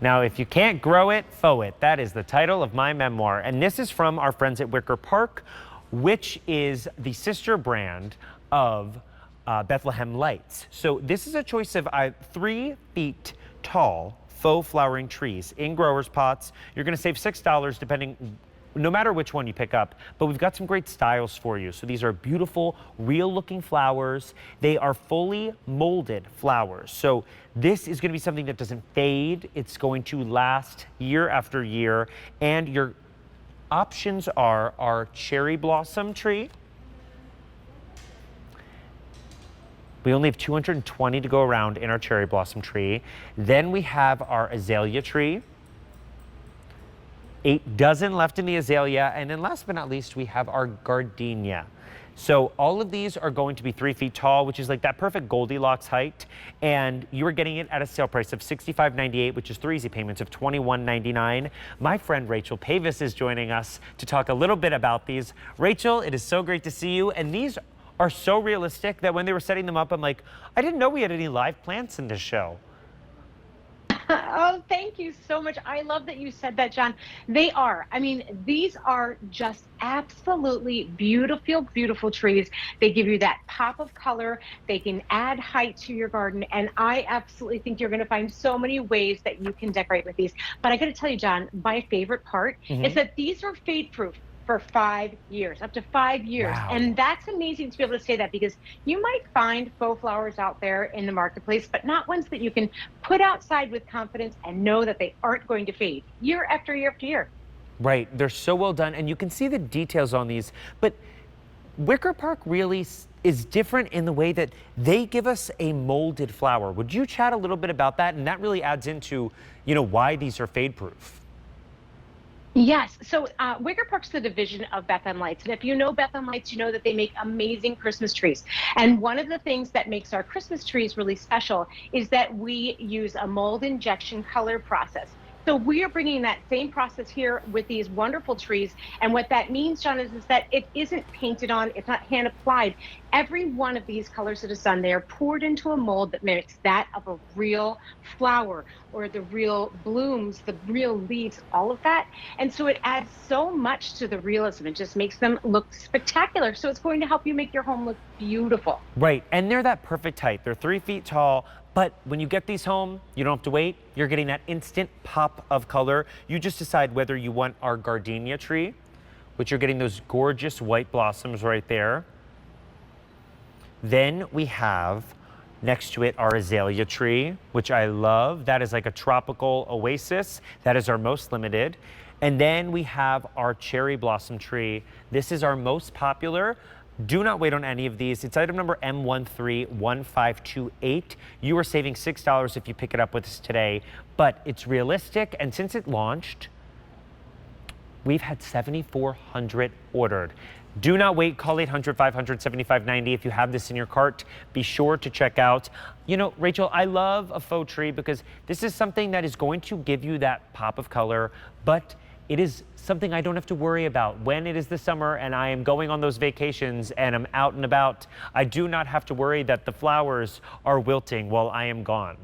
Now, if you can't grow it, faux it. That is the title of my memoir. And this is from our friends at Wicker Park, which is the sister brand of Bethlehem Lights. So this is a choice of 3 feet tall faux flowering trees in growers pots. You're going to save $6 depending, no matter which one you pick up, but we've got some great styles for you. So these are beautiful, real looking flowers. They are fully molded flowers. So this is going to be something that doesn't fade. It's going to last year after year. And your options are our cherry blossom tree. We only have 220 to go around in our cherry blossom tree. Then we have our azalea tree. 8 dozen left in the azalea. And then last but not least, we have our gardenia. So all of these are going to be 3 feet tall, which is like that perfect Goldilocks height. And you are getting it at a sale price of $65.98, which is 3 easy payments of $21.99. My friend Rachel Pavis is joining us to talk a little bit about these. Rachel, it is so great to see you. And these are so realistic that when they were setting them up, I'm like, I didn't know we had any live plants in this show. Oh, thank you so much. I love that you said that, John. They are. I mean, these are just absolutely beautiful, beautiful trees. They give you that pop of color. They can add height to your garden. And I absolutely think you're going to find so many ways that you can decorate with these. But I got to tell you, John, my favorite part is that these are fade proof for 5 years, up to 5 years. Wow. And that's amazing to be able to say that, because you might find faux flowers out there in the marketplace, but not ones that you can put outside with confidence and know that they aren't going to fade year after year after year. Right, they're so well done, and you can see the details on these, but Wicker Park really is different in the way that they give us a molded flower. Would you chat a little bit about that? And that really adds into, you know, why these are fade proof. Yes. So Wicker Park's the division of Bethlehem Lights. And if you know Bethlehem Lights, you know that they make amazing Christmas trees. And one of the things that makes our Christmas trees really special is that we use a mold injection color process. So we are bringing that same process here with these wonderful trees. And what that means, John, is that it isn't painted on, it's not hand applied. Every one of these colors that is done, they are poured into a mold that mimics that of a real flower, or the real blooms, the real leaves, all of that. And so it adds so much to the realism. It just makes them look spectacular. So it's going to help you make your home look beautiful. Right, and they're that perfect height. They're 3 feet tall. But when you get these home, you don't have to wait. You're getting that instant pop of color. You just decide whether you want our gardenia tree, which you're getting those gorgeous white blossoms right there. Then we have next to it our azalea tree, which I love. That is like a tropical oasis. That is our most limited. And then we have our cherry blossom tree. This is our most popular. Do not wait on any of these. It's item number M131528. You are saving $6 if you pick it up with us today, but it's realistic. And since it launched, we've had 7,400 ordered. Do not wait. Call 800-500-7590 if you have this in your cart. Be sure to check out. You know, Rachel, I love a faux tree because this is something that is going to give you that pop of color, but it is something I don't have to worry about. When it is the summer and I am going on those vacations and I'm out and about, I do not have to worry that the flowers are wilting while I am gone.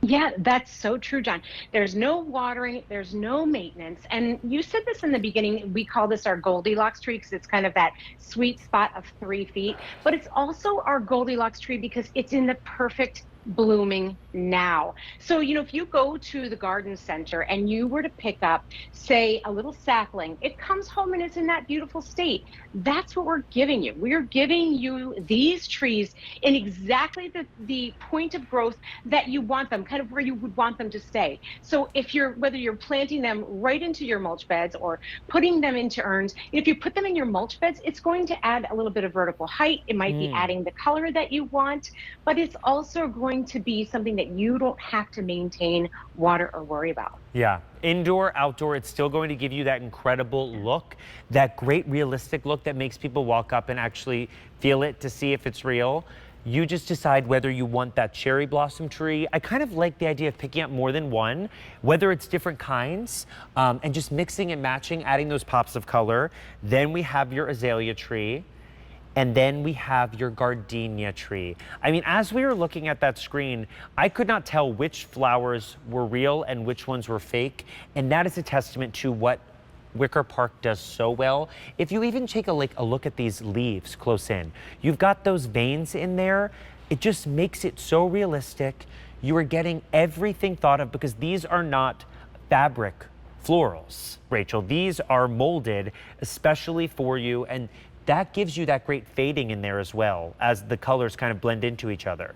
Yeah, that's so true, John. There's no watering, there's no maintenance. And you said this in the beginning, we call this our Goldilocks tree because it's kind of that sweet spot of 3 feet. But it's also our Goldilocks tree because it's in the perfect blooming now. So, you know, if you go to the garden center and you were to pick up, say, a little sapling, it comes home and it's in that beautiful state. That's what we're giving you. We're giving you these trees in exactly the point of growth that you want them, kind of where you would want them to stay. So if whether you're planting them right into your mulch beds or putting them into urns, if you put them in your mulch beds, it's going to add a little bit of vertical height. It might be adding the color that you want, but it's also going to be something that you don't have to maintain, water, or worry about. Yeah, indoor, outdoor, it's still going to give you that incredible look, that great realistic look that makes people walk up and actually feel it to see if it's real. You just decide whether you want that cherry blossom tree. I kind of like the idea of picking up more than one, whether it's different kinds, and just mixing and matching, adding those pops of color. Then we have your azalea tree. And then we have your gardenia tree. I mean, as we were looking at that screen, I could not tell which flowers were real and which ones were fake. And that is a testament to what Wicker Park does so well. If you even take a look at these leaves close in, you've got those veins in there. It just makes it so realistic. You are getting everything thought of, because these are not fabric florals, Rachel. These are molded especially for you, and that gives you that great fading in there as well, as the colors kind of blend into each other.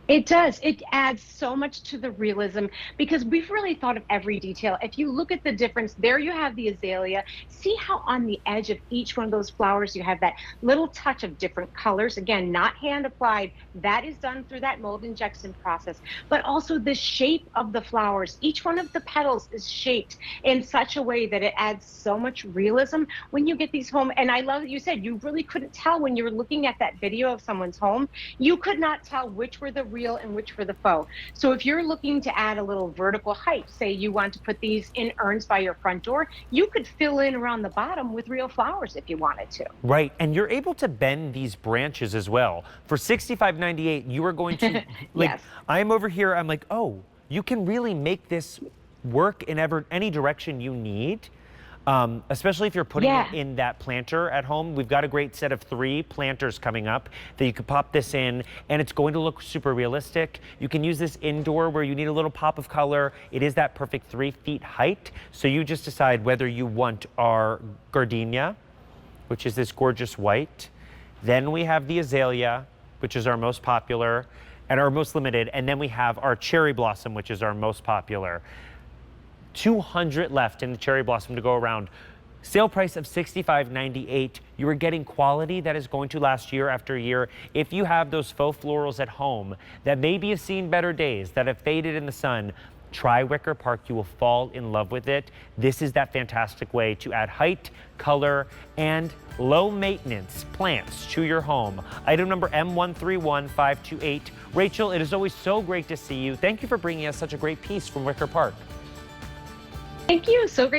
It does. It adds so much to the realism because we've really thought of every detail. If you look at the difference, there you have the azalea. See how on the edge of each one of those flowers you have that little touch of different colors. Again, not hand applied. That is done through that mold injection process. But also the shape of the flowers. Each one of the petals is shaped in such a way that it adds so much realism when you get these home. And I love that you said you really couldn't tell when you were looking at that video of someone's home. You could not tell which were the real and which for the faux. So if you're looking to add a little vertical height, say you want to put these in urns by your front door, you could fill in around the bottom with real flowers if you wanted to. Right, and you're able to bend these branches as well. For $65.98, you are going to, Yes. I'm over here, I'm like, oh, you can really make this work in any direction you need. Especially if you're putting it in that planter at home. We've got a great set of 3 planters coming up that you could pop this in, and it's going to look super realistic. You can use this indoor where you need a little pop of color. It is that perfect 3 feet height. So you just decide whether you want our gardenia, which is this gorgeous white. Then we have the azalea, which is our most popular and our most limited. And then we have our cherry blossom, which is our most popular. 200 left in the cherry blossom to go around. Sale price of $65.98. You are getting quality that is going to last year after year. If you have those faux florals at home that maybe have seen better days, that have faded in the sun, try Wicker Park. You will fall in love with it. This is that fantastic way to add height, color, and low maintenance plants to your home. Item number M131528. Rachel, it is always so great to see you. Thank you for bringing us such a great piece from Wicker Park. Thank you. So great.